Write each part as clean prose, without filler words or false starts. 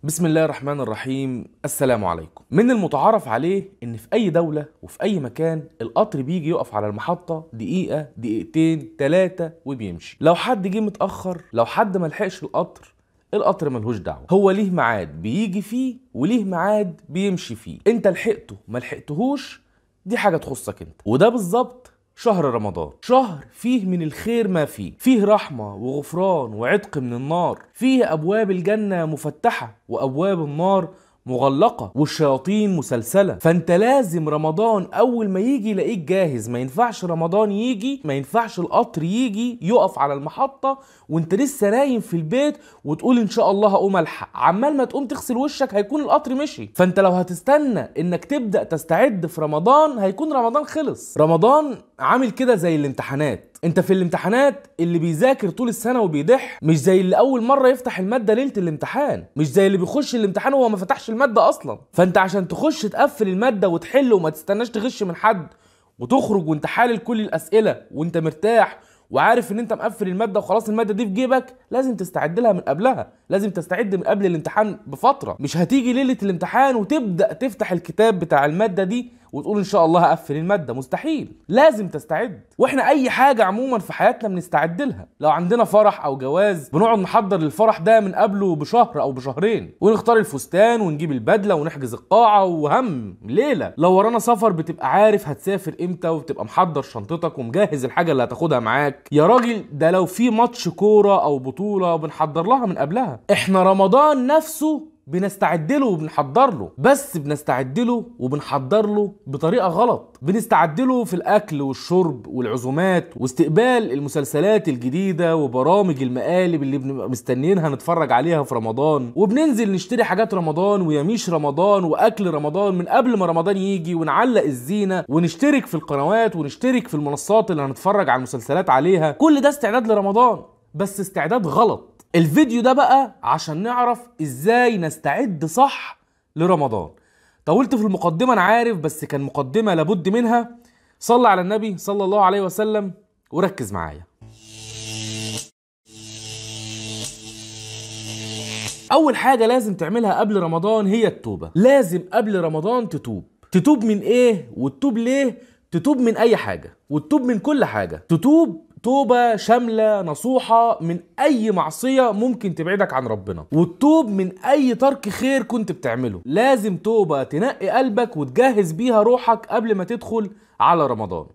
بسم الله الرحمن الرحيم. السلام عليكم. من المتعارف عليه ان في اي دولة وفي اي مكان القطر بيجي يقف على المحطة دقيقة دقيقتين تلاتة وبيمشي. لو حد جه متأخر، لو حد ملحقش القطر ملهوش دعوة، هو ليه ميعاد بيجي فيه وليه ميعاد بيمشي فيه. انت لحقته ملحقتهوش دي حاجة تخصك انت. وده بالظبط شهر رمضان، شهر فيه من الخير ما فيه رحمة وغفران وعتق من النار، فيه أبواب الجنة مفتحة وأبواب النار مغلقة والشياطين مسلسلة. فانت لازم رمضان اول ما يجي يلاقيك جاهز. ما ينفعش رمضان يجي، ما ينفعش القطر يجي يقف على المحطة وانت لسه نايم في البيت وتقول ان شاء الله هقوم الحق. عمال ما تقوم تغسل وشك هيكون القطر مشي. فانت لو هتستنى انك تبدأ تستعد في رمضان هيكون رمضان خلص. رمضان عامل كده زي الامتحانات. انت في الامتحانات اللي بيذاكر طول السنة وبيضح، مش زي اللي اول مرة يفتح المادة ليلة الامتحان، مش زي اللي بيخش الامتحان وهو ما فتحش المادة اصلا. فانت عشان تخش تقفل المادة وتحل وما تستناش تغش من حد وتخرج وانت حالل كل الاسئلة وانت مرتاح وعارف ان انت مقفل الماده وخلاص الماده دي في جيبك، لازم تستعد لها من قبلها. لازم تستعد من قبل الامتحان بفتره. مش هتيجي ليله الامتحان وتبدا تفتح الكتاب بتاع الماده دي وتقول ان شاء الله هقفل الماده. مستحيل. لازم تستعد. واحنا اي حاجه عموما في حياتنا بنستعد لها. لو عندنا فرح او جواز بنقعد نحضر للفرح ده من قبله بشهر او بشهرين، ونختار الفستان ونجيب البدله ونحجز القاعه وهم ليله. لو ورانا سفر بتبقى عارف هتسافر امتى وبتبقى محضر شنطتك ومجهز الحاجه اللي هتاخدها معاك. يا راجل ده لو في ماتش كوره او بطوله بنحضر لها من قبلها. احنا رمضان نفسه بنستعد له وبنحضر له، بس بنستعد له وبنحضر له بطريقه غلط. بنستعد له في الاكل والشرب والعزومات واستقبال المسلسلات الجديده وبرامج المقالب اللي بنبقى مستنيينها نتفرج عليها في رمضان، وبننزل نشتري حاجات رمضان ويميش رمضان واكل رمضان من قبل ما رمضان يجي، ونعلق الزينه ونشترك في القنوات ونشترك في المنصات اللي هنتفرج على المسلسلات عليها. كل ده استعداد لرمضان، بس استعداد غلط. الفيديو ده بقى عشان نعرف ازاي نستعد صح لرمضان. طولت في المقدمة انا عارف، بس كان مقدمة لابد منها. صلى على النبي صلى الله عليه وسلم وركز معايا. اول حاجة لازم تعملها قبل رمضان هي التوبة. لازم قبل رمضان تتوب من ايه وتتوب ليه؟ تتوب من اي حاجة وتتوب من كل حاجة. تتوب توبة شاملة نصوحة من أي معصية ممكن تبعدك عن ربنا، وتتوب من أي ترك خير كنت بتعمله. لازم توبة تنقي قلبك وتجهز بيها روحك قبل ما تدخل على رمضان.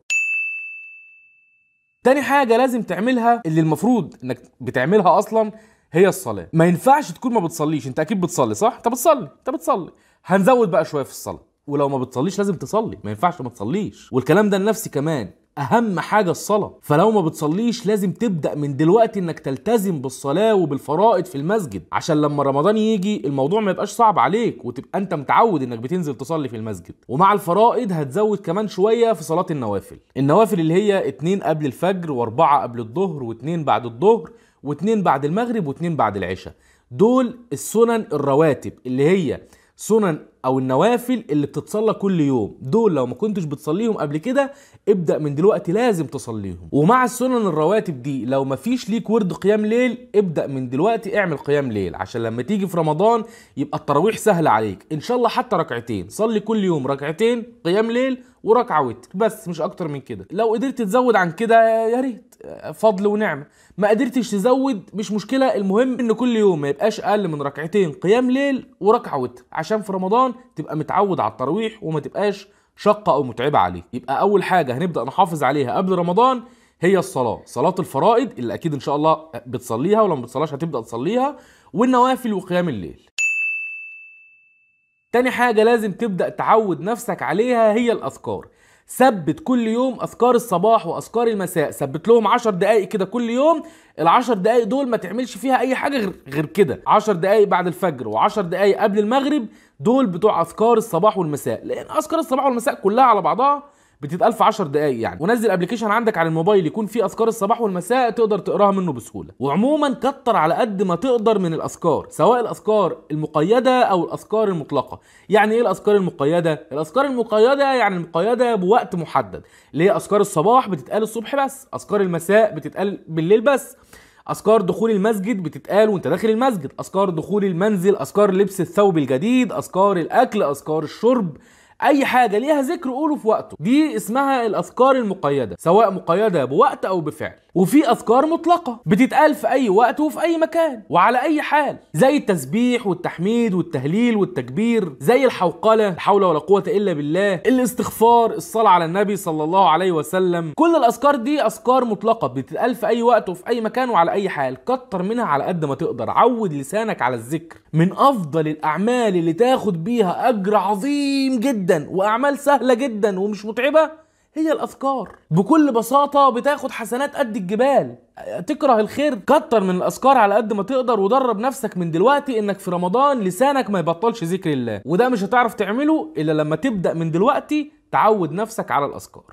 تاني حاجة لازم تعملها، اللي المفروض انك بتعملها اصلا، هي الصلاة. ما ينفعش تكون ما بتصليش. انت اكيد بتصلي صح؟ انت بتصلي. هنزود بقى شوية في الصلاة. ولو ما بتصليش لازم تصلي، ما ينفعش ما تصليش. والكلام ده لنفسي كمان، اهم حاجة الصلاة. فلو ما بتصليش لازم تبدأ من دلوقتي انك تلتزم بالصلاة وبالفرائض في المسجد، عشان لما رمضان يجي الموضوع ما يبقاش صعب عليك وتبقى انت متعود انك بتنزل تصلي في المسجد. ومع الفرائض هتزود كمان شوية في صلاة النوافل اللي هي 2 قبل الفجر و4 قبل الظهر و2 بعد الظهر و2 بعد المغرب و2 بعد العشاء. دول السنن الرواتب اللي هي سنن او النوافل اللي بتتصلى كل يوم. دول لو ما كنتش بتصليهم قبل كده ابدأ من دلوقتي لازم تصليهم. ومع السنن الرواتب دي لو ما فيش ليك ورد قيام ليل ابدأ من دلوقتي اعمل قيام ليل، عشان لما تيجي في رمضان يبقى التراويح سهلة عليك. ان شاء الله حتى ركعتين، صلي كل يوم ركعتين قيام ليل وركعة وتر بس، مش اكتر من كده. لو قدرت تزود عن كده يا ريت، فضل ونعمة. ما قدرتش تزود مش مشكلة، المهم ان كل يوم ما يبقاش اقل من ركعتين قيام ليل وركعة وتر، عشان في رمضان تبقى متعود على التراويح وما تبقاش شقة او متعبة عليك. يبقى اول حاجة هنبدأ نحافظ عليها قبل رمضان هي الصلاة. صلاة الفرائض اللي اكيد ان شاء الله بتصليها، ولو ما بتصليهاش هتبدأ تصليها، والنوافل وقيام الليل. تاني حاجة لازم تبدأ تعود نفسك عليها هي الأذكار. ثبت كل يوم أذكار الصباح وأذكار المساء، ثبت لهم 10 دقايق كده كل يوم. ال10 دقايق دول ما تعملش فيها أي حاجة غير كده. 10 دقايق بعد الفجر و10 دقايق قبل المغرب، دول بتوع أذكار الصباح والمساء، لأن أذكار الصباح والمساء كلها على بعضها بتتقال في 10 دقايق يعني. ونزل ابلكيشن عندك على الموبايل يكون فيه اذكار الصباح والمساء تقدر تقراها منه بسهوله. وعموما كتر على قد ما تقدر من الاذكار، سواء الاذكار المقيده او الاذكار المطلقه. يعني ايه الاذكار المقيده؟ الاذكار المقيده يعني المقيده بوقت محدد، اللي هي اذكار الصباح بتتقال الصبح بس، اذكار المساء بتتقال بالليل بس، اذكار دخول المسجد بتتقال وانت داخل المسجد، اذكار دخول المنزل، اذكار لبس الثوب الجديد، اذكار الاكل، اذكار الشرب، اي حاجه ليها ذكر قوله في وقته، دي اسمها الاذكار المقيده، سواء مقيده بوقت او بفعل. وفي اذكار مطلقه بتتقال في اي وقت وفي اي مكان وعلى اي حال، زي التسبيح والتحميد والتهليل والتكبير، زي الحوقله، لا حول ولا قوه الا بالله، الاستغفار، الصلاه على النبي صلى الله عليه وسلم. كل الاذكار دي اذكار مطلقه بتتقال في اي وقت وفي اي مكان وعلى اي حال. كتر منها على قد ما تقدر، عود لسانك على الذكر. من افضل الاعمال اللي تاخد بيها اجر عظيم جدا واعمال سهله جدا ومش متعبه هي الاذكار. بكل بساطه بتاخد حسنات قد الجبال. تكره الخير، كتر من الاذكار على قد ما تقدر، ودرب نفسك من دلوقتي انك في رمضان لسانك ما يبطلش ذكر الله، وده مش هتعرف تعمله الا لما تبدا من دلوقتي تعود نفسك على الاذكار.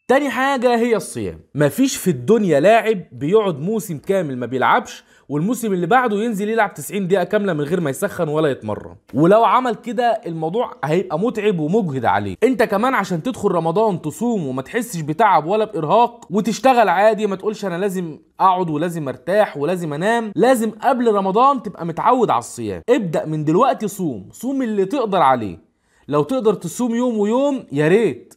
تاني حاجة هي الصيام. مفيش في الدنيا لاعب بيقعد موسم كامل ما بيلعبش والموسم اللي بعده ينزل يلعب 90 دقيقة كاملة من غير ما يسخن ولا يتمرن، ولو عمل كده الموضوع هيبقى متعب ومجهد عليه. انت كمان عشان تدخل رمضان تصوم وما تحسش بتعب ولا بإرهاق وتشتغل عادي، ما تقولش انا لازم اقعد ولازم ارتاح ولازم انام، لازم قبل رمضان تبقى متعود على الصيام. ابدأ من دلوقتي صوم اللي تقدر عليه. لو تقدر تصوم يوم ويوم يا ريت،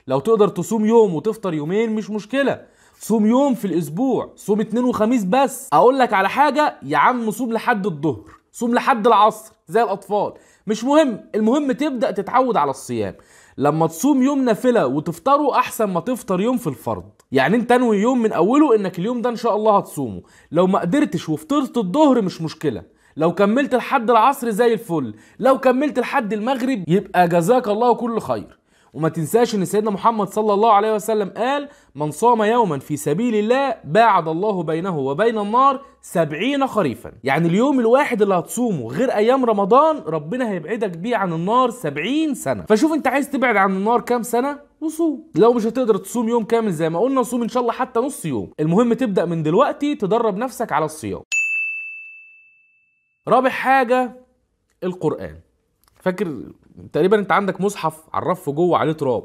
لو تقدر تصوم يوم وتفطر يومين مش مشكلة. صوم يوم في الاسبوع، صوم اثنين وخميس بس. اقول لك على حاجة يا عم، صوم لحد الظهر، صوم لحد العصر زي الاطفال، مش مهم، المهم تبدأ تتعود على الصيام. لما تصوم يوم نافلة وتفطره احسن ما تفطر يوم في الفرض. يعني انت انوي يوم من اوله انك اليوم ده ان شاء الله هتصومه، لو ما قدرتش وفطرت الظهر مش مشكلة، لو كملت لحد العصر زي الفل، لو كملت لحد المغرب يبقى جزاك الله كل خير. وما تنساش ان سيدنا محمد صلى الله عليه وسلم قال: من صام يوما في سبيل الله باعد الله بينه وبين النار 70 خريفا. يعني اليوم الواحد اللي هتصومه غير ايام رمضان ربنا هيبعدك بيه عن النار 70 سنة. فشوف انت عايز تبعد عن النار كام سنة وصوم. لو مش هتقدر تصوم يوم كامل زي ما قلنا، صوم ان شاء الله حتى نص يوم. المهم تبدأ من دلوقتي تدرب نفسك على الصيام. رابع حاجة القرآن. فاكر تقريبا انت عندك مصحف على الرف جوه عليه تراب،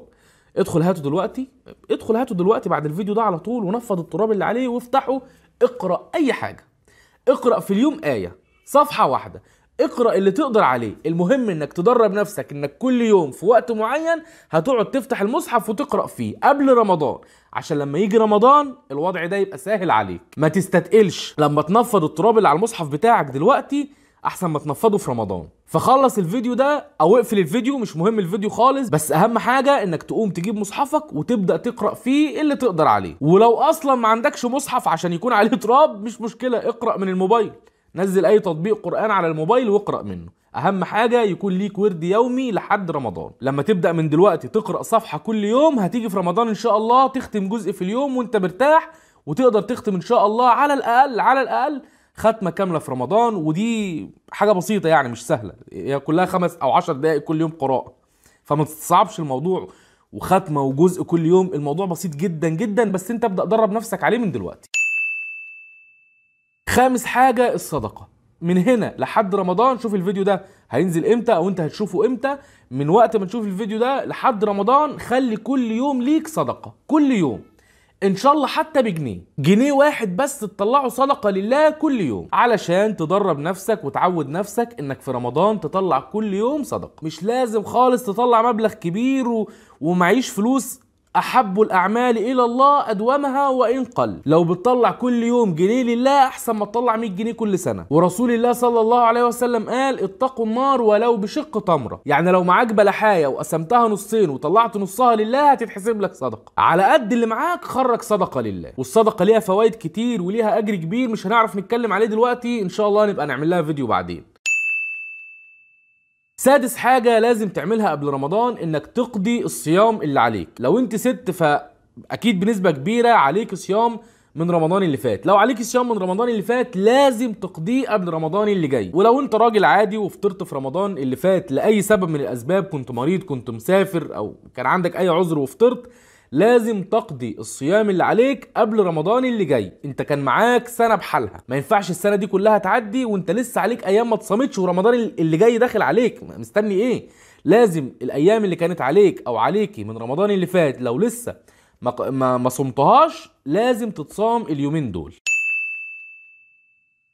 ادخل هاته دلوقتي بعد الفيديو ده على طول، ونفض التراب اللي عليه وافتحه. اقرأ اي حاجة، اقرأ في اليوم آية، صفحة واحدة، اقرأ اللي تقدر عليه. المهم انك تدرب نفسك انك كل يوم في وقت معين هتقعد تفتح المصحف وتقرأ فيه قبل رمضان، عشان لما يجي رمضان الوضع ده يبقى سهل عليك. ما تستتقلش لما تنفض التراب اللي على المصحف بتاعك دلوقتي احسن ما تنفضه في رمضان. فخلص الفيديو ده او اقفل الفيديو، مش مهم الفيديو خالص، بس اهم حاجة انك تقوم تجيب مصحفك وتبدأ تقرأ فيه اللي تقدر عليه. ولو اصلا ما عندكش مصحف عشان يكون عليه تراب مش مشكلة، اقرأ من الموبايل، نزل اي تطبيق قرآن على الموبايل واقرأ منه. اهم حاجة يكون ليك ورد يومي لحد رمضان. لما تبدأ من دلوقتي تقرأ صفحة كل يوم، هتيجي في رمضان ان شاء الله تختم جزء في اليوم وانت مرتاح، وتقدر تختم ان شاء الله على الاقل ختمة كاملة في رمضان. ودي حاجة بسيطة يعني مش سهلة، هي كلها 5 أو 10 دقائق كل يوم قراءة، فما تستصعبش الموضوع. وختمة وجزء كل يوم، الموضوع بسيط جدا جدا، بس انت ابدأ درب نفسك عليه من دلوقتي. خامس حاجة الصدقة. من هنا لحد رمضان، شوف الفيديو ده هينزل امتى او انت هتشوفه امتى، من وقت ما تشوف الفيديو ده لحد رمضان خلي كل يوم ليك صدقة، كل يوم ان شاء الله حتى جنيه واحد بس تطلعه صدقة لله كل يوم، علشان تدرب نفسك وتعود نفسك انك في رمضان تطلع كل يوم صدقة. مش لازم خالص تطلع مبلغ كبير ومعيش فلوس. احب الاعمال الى الله ادومها وان قل. لو بتطلع كل يوم جنيه لله احسن ما تطلع 100 جنيه كل سنه. ورسول الله صلى الله عليه وسلم قال: اتقوا النار ولو بشق تمره. يعني لو معاك بلحايه وقسمتها نصين وطلعت نصها لله هتتحسب لك صدقه. على قد اللي معاك خرج صدقه لله. والصدقه ليها فوائد كتير وليها اجر كبير مش هنعرف نتكلم عليه دلوقتي، ان شاء الله نبقى نعمل لها فيديو بعدين. سادس حاجة لازم تعملها قبل رمضان انك تقضي الصيام اللي عليك. لو انت ست فاكيد بنسبة كبيرة عليك صيام من رمضان اللي فات. لو عليك صيام من رمضان اللي فات لازم تقضيه قبل رمضان اللي جاي. ولو انت راجل عادي وفطرت في رمضان اللي فات لأي سبب من الاسباب، كنت مريض، كنت مسافر، او كان عندك اي عذر وفطرت، لازم تقضي الصيام اللي عليك قبل رمضان اللي جاي. انت كان معاك سنة بحالها، ما ينفعش السنة دي كلها تعدي وانت لسه عليك ايام ما تصامتش ورمضان اللي جاي داخل عليك، مستني ايه؟ لازم الايام اللي كانت عليك او عليكي من رمضان اللي فات لو لسه ما صمتهاش لازم تتصام اليومين دول.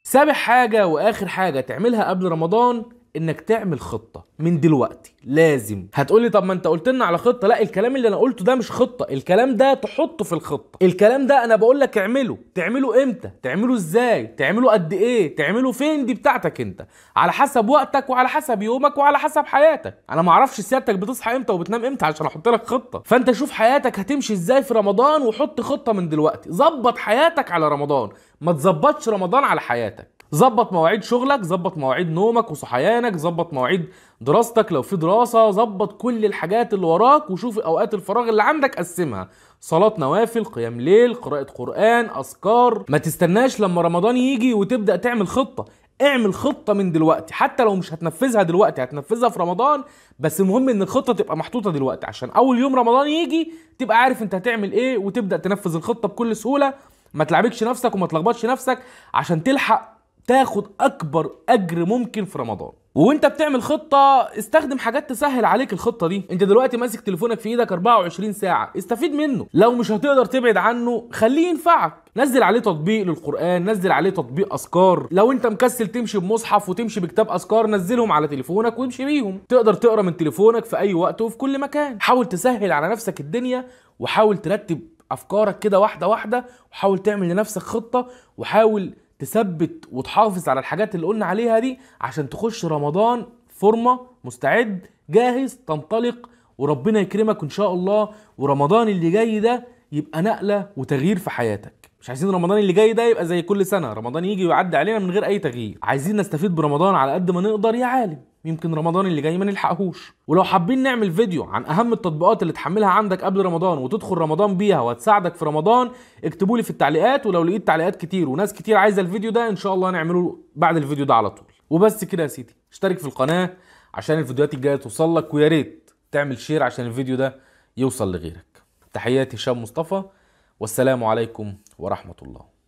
سابع حاجة واخر حاجة تعملها قبل رمضان انك تعمل خطة من دلوقتي. لازم هتقولي طب ما انت قلت لنا على خطة. لا، الكلام اللي انا قلته ده مش خطة، الكلام ده تحطه في الخطة. الكلام ده انا بقول لك اعمله. تعمله امتى؟ تعمله ازاي؟ تعمله قد ايه؟ تعمله فين؟ دي بتاعتك انت، على حسب وقتك وعلى حسب يومك وعلى حسب حياتك. انا ما اعرفش سيادتك بتصحى امتى وبتنام امتى عشان احط لك خطة. فانت شوف حياتك هتمشي ازاي في رمضان وحط خطة من دلوقتي. ظبط حياتك على رمضان، ما تظبطش رمضان على حياتك. ظبط مواعيد شغلك، ظبط مواعيد نومك وصحيانك، ظبط مواعيد دراستك لو في دراسة، ظبط كل الحاجات اللي وراك وشوف اوقات الفراغ اللي عندك قسمها. صلاة نوافل، قيام ليل، قراءة قرآن، اذكار. ما تستناش لما رمضان يجي وتبدأ تعمل خطة. اعمل خطة من دلوقتي، حتى لو مش هتنفذها دلوقتي هتنفذها في رمضان، بس المهم ان الخطة تبقى محطوطة دلوقتي عشان اول يوم رمضان يجي تبقى عارف انت هتعمل ايه وتبدأ تنفذ الخطة بكل سهولة. ما تلعبكش نفسك وما تلخبطش نفسك عشان تلحق تاخد اكبر اجر ممكن في رمضان. وانت بتعمل خطة استخدم حاجات تسهل عليك الخطة دي. انت دلوقتي ماسك تليفونك في ايدك 24 ساعة، استفيد منه. لو مش هتقدر تبعد عنه خليه ينفعك. نزل عليه تطبيق للقرآن، نزل عليه تطبيق اذكار. لو انت مكسل تمشي بمصحف وتمشي بكتاب اذكار نزلهم على تليفونك وامشي بيهم. تقدر تقرا من تليفونك في اي وقت وفي كل مكان. حاول تسهل على نفسك الدنيا وحاول ترتب افكارك كده واحدة واحدة، وحاول تعمل لنفسك خطة، وحاول تثبت وتحافظ على الحاجات اللي قلنا عليها دي عشان تخش رمضان فورمة، مستعد، جاهز، تنطلق، وربنا يكرمك ان شاء الله. ورمضان اللي جاي ده يبقى نقلة وتغيير في حياتك. مش عايزين رمضان اللي جاي ده يبقى زي كل سنة، رمضان يجي ويعدي علينا من غير اي تغيير. عايزين نستفيد برمضان على قد ما نقدر يا عالم، يمكن رمضان اللي جاي ما نلحقهوش. ولو حابين نعمل فيديو عن اهم التطبيقات اللي تحملها عندك قبل رمضان وتدخل رمضان بيها وتساعدك في رمضان، اكتبوا لي في التعليقات. ولو لقيت تعليقات كتير وناس كتير عايزه الفيديو ده ان شاء الله نعمله بعد الفيديو ده على طول. وبس كده يا سيدي، اشترك في القناه عشان الفيديوهات الجايه توصل لك، ويا ريت تعمل شير عشان الفيديو ده يوصل لغيرك. تحياتي هشام مصطفى، والسلام عليكم ورحمه الله.